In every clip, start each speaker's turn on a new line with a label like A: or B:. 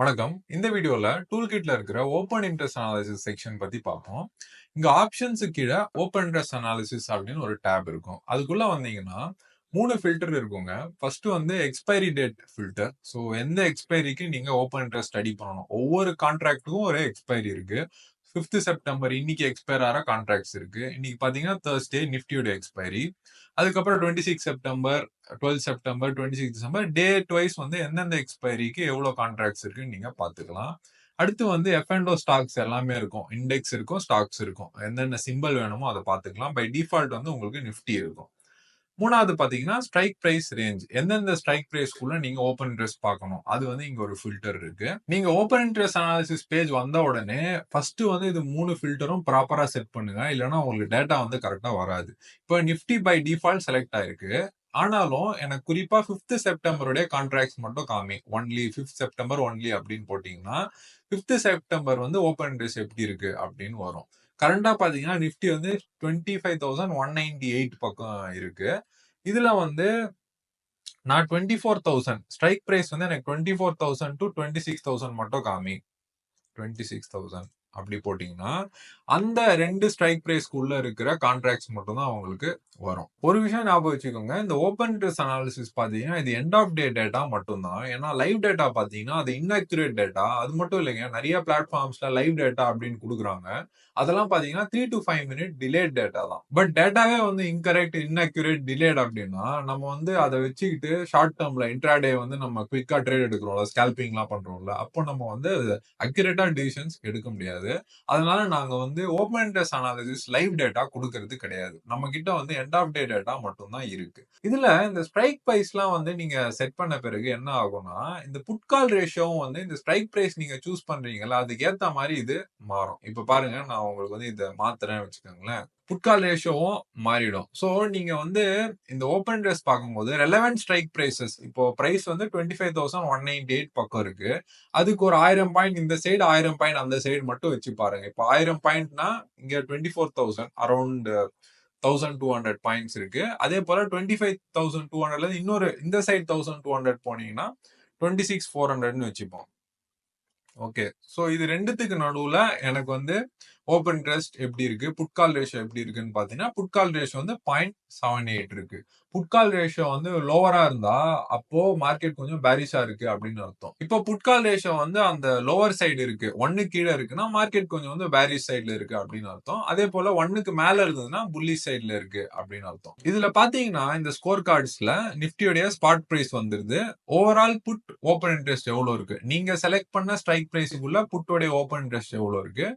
A: வணக்கம். இந்த வீடியோல டூல் கிட்ல இருக்கிற ஓப்பன் இன்ட்ரெஸ்ட் அனாலிசிஸ் செக்ஷன் பத்தி பார்ப்போம். இங்க ஆப்ஷன்ஸ் கீழ ஓப்பன் இன்ட்ரெஸ்ட் அனாலிசிஸ் அப்படின்னு ஒரு டேப் இருக்கும். அதுக்குள்ள வந்தீங்கன்னா 3 ஃபில்டர் இருக்குங்க. ஃபர்ஸ்ட் வந்து எக்ஸ்பைரி டேட் ஃபில்டர். ஸோ எந்த எக்ஸ்பைரிக்கு நீங்க ஓப்பன் இன்ட்ரெஸ்ட் ஸ்டடி பண்ணணும். ஒவ்வொரு கான்ட்ராக்ட்டுக்கும் ஒரு எக்ஸ்பைரி இருக்கு. 5th செப்டம்பர் இன்னைக்கு எக்ஸ்பயர் ஆற கான்ட்ராக்ட்ஸ் இருக்கு. இன்னைக்கு பாத்தீங்கன்னா Thursday நிஃப்டியோட எக்ஸ்பைரி. அதுக்கப்புறம் 26 September 12 September 26 December date wise வந்து எந்தெந்த எக்ஸ்பைரிக்கு எவ்வளவு கான்ட்ராக்ட்ஸ் இருக்குன்னு நீங்க பாத்துக்கலாம். அடுத்து வந்து எஃப்என்டோ ஸ்டாக்ஸ் எல்லாமே இருக்கும். இண்டெக்ஸ் இருக்கும், ஸ்டாக்ஸ் இருக்கும். எந்தெந்த சிம்பிள் வேணுமோ அதை பாத்துக்கலாம். பை டிஃபால்ட் வந்து உங்களுக்கு நிஃப்டி இருக்கும். மூணாவது பாத்தீங்கன்னா ஸ்ட்ரைக் பிரைஸ் ரேஞ்ச். எந்தெந்த ஸ்ட்ரைக் பிரைஸ்க்குள்ள நீங்க ஓப்பன் இன்ட்ரெஸ்ட் பார்க்கணும். அது வந்து இங்க ஒரு ஃபில்டர் இருக்கு. நீங்க ஓப்பன் இன்ட்ரெஸ்ட் அனாலிசிஸ் பேஜ் வந்த உடனே ஃபர்ஸ்ட் வந்து இது 3 ஃபில்டரும் ப்ராப்பரா செட் பண்ணுங்க. இல்லைன்னா உங்களுக்கு டேட்டா வந்து கரெக்டா வராது. இப்போ நிஃப்டி பை டிஃபால்ட் செலக்ட் ஆயிருக்கு. ஆனாலும் எனக்கு குறிப்பா 5th செப்டம்பருடைய கான்ட்ராக்ட்ஸ் மட்டும் காமி. ஒன்லி 5th செப்டம்பர் ஒன்லி அப்படின்னு போட்டீங்கன்னா 5th செப்டம்பர் வந்து ஓப்பன் இன்ட்ரெஸ்ட் எப்படி இருக்கு அப்படின்னு வரும். கரண்டா பாத்தீங்கன்னா நிஃப்டி வந்து 25,198 பக்கம் இருக்கு. இதுல வந்து நான் 24,000 ஸ்ட்ரைக் பிரைஸ் வந்து எனக்கு 24,000 to 26,000 மட்டும் காமி. 26,000 அப்படி போட்டீங்கன்னா அந்த 2 ஸ்ட்ரைக் பிரைஸ்க்குள்ள இருக்கிற கான்ட்ராக்ட்ஸ் மட்டும் தான் உங்களுக்கு வரும். ஒரு விஷயம் ஞாபகம் வச்சுக்கோங்க, இந்த ஓப்பன் இன்ட்ரெஸ்ட் அனாலிசிஸ் பாத்தீங்கன்னா இது எண்ட் ஆஃப் டே டேட்டா மட்டும் தான். ஏன்னா லைவ் டேட்டா பாத்தீங்கன்னா அது இன்அக்யூரேட் டேட்டா. அது மட்டும் இல்லைங்க, நிறைய பிளாட்ஃபார்ம்ஸ்ல லைவ் டேட்டா அப்படின்னு கொடுக்குறாங்க. அதெல்லாம் பாத்தீங்கன்னா 3 to 5 மினிட் டிலேட் டேட்டா தான். பட் டேட்டாவே வந்து இன்கரெக்ட், இன்அக்யூரேட், டிலேட் அப்படின்னா நம்ம வந்து அதை வச்சுக்கிட்டு ஷார்ட் டேர்ம்ல இன்ட்ராடே வந்து நம்ம குவிக்கா ட்ரேட் எடுக்கிறோம்ல, ஸ்கேல்பிங் எல்லாம் பண்றோம்ல, அப்போ நம்ம வந்து அக்யூரேட்டா டிசிஷன்ஸ் எடுக்க முடியாது. அதனால நாங்க வந்து open interest analysis live data கொடுக்கறது கிடையாது. நம்ம கிட்ட வந்து எண்ட் ஆஃப் டே டேட்டா மட்டும் தான் இருக்கு. இதுல இந்த ஸ்ட்ரைக் பிரைஸ்லாம் வந்து நீங்க செட் பண்ண பிறகு என்ன ஆகும்னா, இந்த புட் கால் ரேஷியோவும் வந்து இந்த ஸ்ட்ரைக் பிரைஸ் நீங்க சூஸ் பண்றீங்கல்ல, அதுக்கு ஏத்த மாதிரி இது மாறும். இப்ப பாருங்க, நான் உங்களுக்கு வந்து இதை மாத்துறேன்னு வச்சுக்கோங்களேன். புட் கால் ரேஷியோவும் மாறிடும். சோ நீங்க வந்து இந்த ஓப்பன் இன்ட்ரெஸ்ட் பார்க்கும்போது ரெலவென்ட் ஸ்ட்ரைக் பிரைசஸ், இப்போ பிரைஸ் வந்து 25,198 பக்கம் இருக்கு. அதுக்கு ஒரு 1000 பாயிண்ட் இந்த சைடு, 1000 பாயிண்ட் அந்த சைடு மட்டும் வச்சு பாருங்க. இப்போ 1000 பாயிண்ட்னா இங்க 24,000 அரௌண்ட் 1200 பாயிண்ட்ஸ் இருக்கு. அதே போல 25,200ல இன்னொரு இந்த சைடு 1200 போனீங்கன்னா 26,400ன்னு வச்சுப்போம். ஓகே. சோ இது ரெண்டுத்துக்கு நடுவுல எனக்கு வந்து ஓப்பன் இன்ட்ரெஸ்ட் எப்படி இருக்கு, புட் கால் ரேஷியோ எப்படி இருக்குன்னு பாத்தீங்கன்னா, புட் கால் ரேஷியோ வந்து 0.78 இருக்கு. புட் கால் ரேஷியோ வந்து லோவரா இருந்தா அப்போ மார்க்கெட் கொஞ்சம் பேரிஷா இருக்கு அப்படின்னு அர்த்தம். இப்போ புட் கால் ரேஷியோ வந்து அந்த லோவர் சைடு இருக்கு, 1 கீழே இருக்குன்னா மார்க்கெட் கொஞ்சம் வந்து பேரிஷ் சைடுல இருக்கு அப்படின்னு அர்த்தம். அதே போல 1க்கு மேல இருந்ததுன்னா புல்லிஷ் சைடுல இருக்கு அப்படின்னு அர்த்தம். இதுல பாத்தீங்கன்னா இந்த ஸ்கோர் கார்ட்ஸ்ல நிஃப்டியோட ஸ்பாட் பிரைஸ் வந்துருது. ஓவரால் புட் ஓப்பன் இன்ட்ரெஸ்ட் எவ்வளவு இருக்கு, நீங்க செலக்ட் பண்ண ஸ்ட்ரைக் பிரைஸுக்குள்ள புட்டோட ஓப்பன் இன்ட்ரெஸ்ட் எவ்வளவு இருக்கு,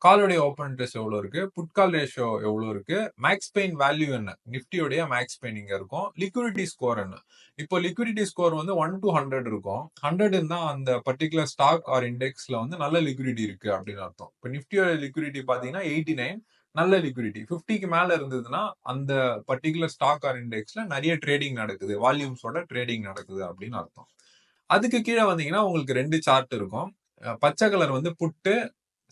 A: காலோடைய ஓப்பன் இன்ட்ரெஸ்ட் எவ்வளவு இருக்கு, புட் கால் ரேஷியோ எவ்வளவு இருக்கு, மேக்ஸ் பெயின் வேல்யூ என்ன, நிஃப்டியோடைய மேக்ஸ் பெயின் இங்க இருக்கும், லிக்விடிட்டி ஸ்கோர் என்ன. இப்போ லிக்விடிட்டி ஸ்கோர் வந்து 1 to 100 இருக்கும். 100 இருந்தா அந்த பர்டிகுலர் ஸ்டாக் ஆர் இண்டெக்ஸ்ல வந்து நல்ல லிக்விடிட்டி இருக்கு அப்படின்னு அர்த்தம். இப்போ நிஃப்டியோட லிக்விடிட்டி பாத்தீங்கன்னா 89, நல்ல லிக்விடிட்டி. 50க்கு மேல இருந்ததுன்னா அந்த பர்டிகுலர் ஸ்டாக் ஆர் இண்டெக்ஸ்ல நிறைய ட்ரேடிங் நடக்குது, வால்யூம்ஸோட ட்ரேடிங் நடக்குது அப்படின்னு அர்த்தம். அதுக்கு கீழே வந்தீங்கன்னா உங்களுக்கு 2 சார்ட் இருக்கும். பச்சை கலர் வந்து புட்டு,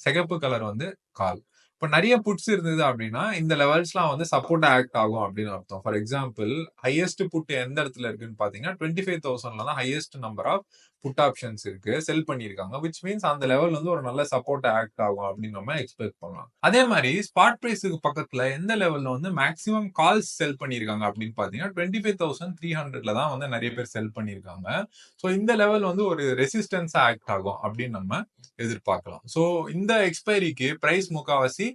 A: சிகப்பு கலர் வந்து கால். இப்ப நிறைய புட்ஸ் இருந்தது அப்படின்னா இந்த லெவல்ஸ்லாம் வந்து சப்போர்ட் ஆக்ட் ஆகும் அப்படின்னு அர்த்தம். ஃபார் எக்ஸாம்பிள் ஹையஸ்ட் புட் எந்த இடத்துல இருக்குன்னு பாத்தீங்கன்னா 25,000ல தான் highest number of put options இருக்கு, செல் பண்ணிருக்காங்க. விச் மீன்ஸ் அந்த லெவல் வந்து ஒரு நல்ல சப்போர்ட் ஆக்ட் ஆகும் அப்படின்னு நம்ம எக்ஸ்பெக்ட் பண்ணலாம். அதே மாதிரி ஸ்பாட் பிரைஸுக்கு பக்கத்துல எந்த லெவல்ல வந்து மேக்ஸிமம் கால்ஸ் செல் பண்ணிருக்காங்க அப்படின்னு பாத்தீங்கன்னா 25,300ல தான் வந்து நிறைய பேர் செல் பண்ணிருக்காங்க. சோ இந்த லெவல் வந்து ஒரு ரெசிஸ்டன்ஸ் ஆக்ட் ஆகும் அப்படின்னு நம்ம எதிர்பார்க்கலாம். சோ இந்த எக்ஸ்பைரிக்கு பிரைஸ் முக்காவாசி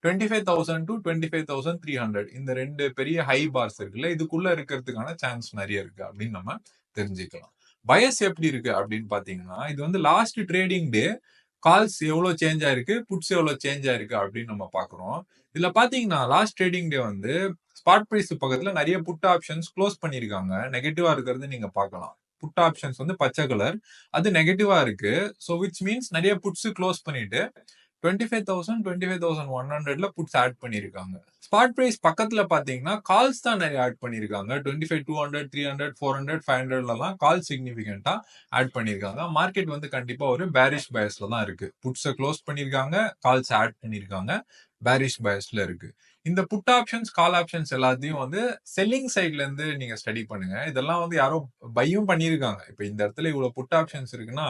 A: 25,000 to 25,300 இந்த 2 பெரிய ஹை பார்ஸ் இருக்குல்ல, இதுக்குள்ள இருக்கிறதுக்கான சான்ஸ் நிறைய இருக்கு அப்படின்னு நம்ம தெரிஞ்சுக்கலாம். பயஸ் எப்படி இருக்கு அப்படின்னு பாத்தீங்கன்னா, இது வந்து லாஸ்ட் ட்ரேடிங் டே கால்ஸ் எவ்வளவு சேஞ்ச் ஆயிருக்கு, புட்ஸ் எவ்வளவு சேஞ்ச் ஆயிருக்கு அப்படின்னு நம்ம பாக்குறோம். இதுல பாத்தீங்கன்னா லாஸ்ட் ட்ரேடிங் டே வந்து ஸ்பாட் பிரைஸ் பக்கத்துல நிறைய புட் ஆப்ஷன்ஸ் க்ளோஸ் பண்ணிருக்காங்க. நெகட்டிவா இருக்கிறது நீங்க பார்க்கலாம். புட் ஆப்ஷன்ஸ் வந்து பச்சை கலர், அது நெகட்டிவா இருக்கு. சோ விச் மீன்ஸ் நிறைய புட்ஸ் க்ளோஸ் பண்ணிட்டு 25,000 25,100ல புட்ஸ் ஆட் பண்ணிருக்காங்க. ஸ்பாட் பிரைஸ் பக்கத்துல பாத்தீங்கன்னா கால்ஸ் தான் நிறைய ஆட் பண்ணிருக்காங்க. 25,200 300 400 500லலாம் கால் சிக்னிபிகண்டா ஆட் பண்ணிருக்காங்க. மார்க்கெட் வந்து கண்டிப்பா ஒரு பேரிஷ் பயஸ்ல தான் இருக்கு. புட்ஸை க்ளோஸ் பண்ணிருக்காங்க, கால்ஸ் ஆட் பண்ணிருக்காங்க, பேரிஷ் பயஸ்ல இருக்கு. இந்த புட் ஆப்ஷன்ஸ், கால் ஆப்ஷன்ஸ் எல்லாத்தையும் வந்து செல்லிங் சைட்ல இருந்து நீங்க ஸ்டடி பண்ணுங்க. இதெல்லாம் வந்து யாரோ பையும் பண்ணியிருக்காங்க. இப்ப இந்த இடத்துல இவ்வளவு புட் ஆப்ஷன்ஸ் இருக்குன்னா,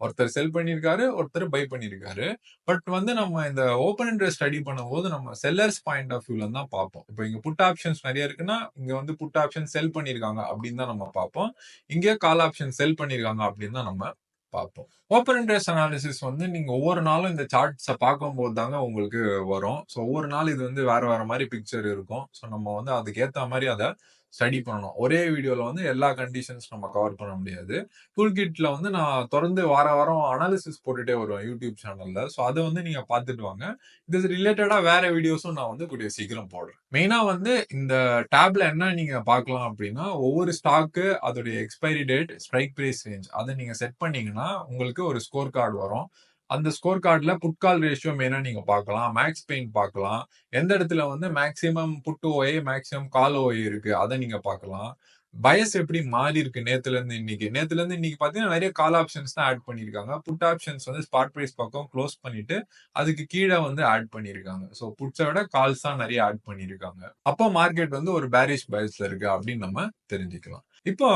A: ஒருத்தர் செல் பண்ணியிருக்காரு, ஒருத்தர் பை பண்ணியிருக்காரு. பட் வந்து நம்ம இந்த ஓப்பன் இன்ட்ரெஸ்ட் ஸ்டடி பண்ணும்போது நம்ம செல்லர்ஸ் பாயிண்ட் ஆஃப் வியூல தான் பார்ப்போம். இப்ப இங்க புட் ஆப்ஷன்ஸ் நெறைய இருக்குன்னா, இங்க வந்து புட் ஆப்ஷன் செல் பண்ணியிருக்காங்க அப்படின்னு தான் நம்ம பார்ப்போம். இங்க கால் ஆப்ஷன் செல் பண்ணியிருக்காங்க அப்படின்னு தான் நம்ம பார்ப்போம். ஓப்பன் இன்ட்ரெஸ்ட் அனாலிசிஸ் வந்து நீங்க ஒவ்வொரு நாளும் இந்த சார்ட்ஸ பார்க்கும்போது தாங்க உங்களுக்கு வரும். ஸோ ஒவ்வொரு நாள் இது வந்து வேற வேற மாரி பிக்சர் இருக்கும். ஸோ நம்ம வந்து அதுக்கு ஏத்த மாரி அத ஸ்டடி பண்ணணும். ஒரே வீடியோல வந்து எல்லா கண்டிஷன்ஸ் நம்ம கவர் பண்ண முடியாது. டூல் கிட்ல வந்து நான் தொடர்ந்து வாரம் அனாலிசிஸ் போட்டுட்டே வருவேன் யூடியூப் சேனல்ல. ஸோ அத வந்து நீங்க பார்த்துட்டு வாங்க. இது ரிலேட்டடா வேற வீடியோஸும் நான் வந்து கூடிய சீக்கிரம் போடுறேன். மெயினா வந்து இந்த டேப்ல என்ன நீங்க பார்க்கலாம் அப்படின்னா, ஒவ்வொரு ஸ்டாக்கு அதோடைய expiry date, strike price range அத நீங்க செட் பண்ணீங்கன்னா, உங்களுக்கு ஒரு ஸ்கோர் கார்டு வரும். அந்த ஸ்கோர் கார்டுல புட் கால் ரேஷியோ மெயினா நீங்க பார்க்கலாம். மேக்ஸ் பெயின் பார்க்கலாம். எந்த இடத்துல வந்து மேக்ஸிமம் புட் ஓஐ, மேக்ஸிமம் கால் ஓஐ இருக்கு. அத நீங்க பார்க்கலாம். பயஸ் எப்படி மாறி இருக்கு நேத்துல இருந்து இன்னைக்கு. நேத்துல இருந்து இன்னைக்கு பார்த்தீங்கன்னா, நெறைய கால் ஆப்ஷன்ஸ் தான் ஆட் பண்ணியிருக்காங்க. புட் ஆப்ஷன்ஸ் வந்து ஸ்பாட் பிரைஸ் பக்கம் குளோஸ் பண்ணிட்டு, அதுக்கு கீழ வந்து ஆட் பண்ணியிருக்காங்க. ஸோ புட்ஸ விட கால்ஸ் தான் நெறைய ஆட் பண்ணியிருக்காங்க. அப்போ மார்க்கெட் வந்து ஒரு பேரிஷ் பயஸ்ல இருக்கு அப்படின்னு நம்ம தெரிஞ்சுக்கலாம். இப்போ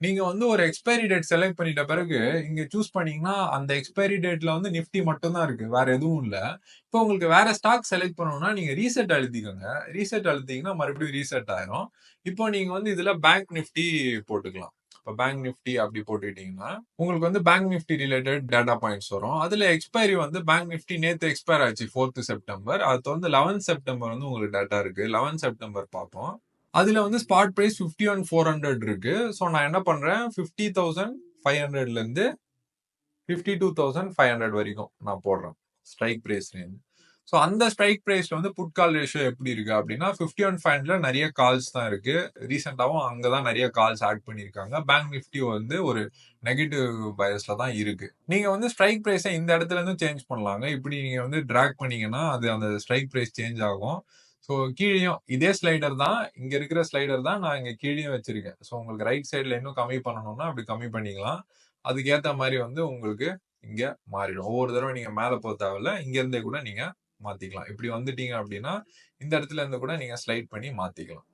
A: நீங்க வந்து ஒரு எக்ஸ்பைரி டேட் செலக்ட் பண்ணிட்ட பிறகு, இங்க சூஸ் பண்ணீங்கன்னா, அந்த எக்ஸ்பைரி டேட்ல வந்து நிஃப்டி மட்டும் தான் இருக்கு. வேற எதுவும் இல்ல. இப்போ உங்களுக்கு வேற ஸ்டாக் செலக்ட் பண்ணணும்னா, நீங்க ரீசெட் அழுத்திக்கோங்க. ரீசெட் அழுத்திங்கன்னா மறுபடியும் ரீசெட் ஆயிரும். இப்போ நீங்க வந்து இதுல பேங்க் நிஃப்டி போட்டுக்கலாம். இப்ப பேங்க் நிஃப்டி அப்படி போட்டுக்கிட்டீங்கன்னா, உங்களுக்கு வந்து bank Nifty related data points வரும். அதுல எக்ஸ்பைரி வந்து பேங்க் நிஃப்டி நேத்து எக்ஸ்பயர் ஆச்சு 4த் செப்டம்பர். அடுத்து வந்து 11 செப்டம்பர் வந்து உங்களுக்கு டேட்டா இருக்கு. 11 செப்டம்பர் பார்ப்போம். அதுல வந்து ஸ்பாட் பிரைஸ் 51,400 இருக்கு. சோ நான் என்ன பண்றேன் 50,500ல இருந்து 52,500 வரைக்கும் நான் போடுறேன். Strike price range. சோ அந்த ஸ்ட்ரைக் பிரைஸ்ல வந்து புட் கால் ரேஷியோ எப்படி இருக்கு அப்படின்னா 51,500ல நிறைய கால்ஸ் தான் இருக்கு. ரீசெண்டாவும் அங்கதான் நிறைய கால்ஸ் ஆட் பண்ணிருக்காங்க. பேங்க் நிஃப்டி வந்து ஒரு நெகட்டிவ் பயஸ்ல தான் இருக்கு. நீங்க வந்து ஸ்ட்ரைக் பிரைஸ இந்த இடத்துல இருந்து சேஞ்ச் பண்ணலாங்க. இப்படி நீங்க வந்து டிராக் பண்ணீங்கன்னா அது அந்த ஸ்ட்ரைக் பிரைஸ் சேஞ்ச் ஆகும். சோ கீழயும் இதே ஸ்லைடர் தான். இங்க இருக்கிற ஸ்லைடர் தான் நான் இங்க கீழயும் வச்சிருக்கேன். சோ உங்களுக்கு ரைட் சைடுல இன்னும் கம்மி பண்ணணும்னா அப்படி கம்மி பண்ணிக்கலாம். அதுக்கு ஏத்த மாரி வந்து உங்களுக்கு இங்க மாறிடும். ஒவ்வொரு தடவ நீங்க மேல போ தேவையில்ல. இங்க இருந்தே கூட நீங்க மாத்திக்கலாம். இப்படி வந்துட்டீங்க அப்படின்னா, இந்த இடத்துல இருந்து கூட நீங்க ஸ்லைட் பண்ணி மாத்திக்கலாம்.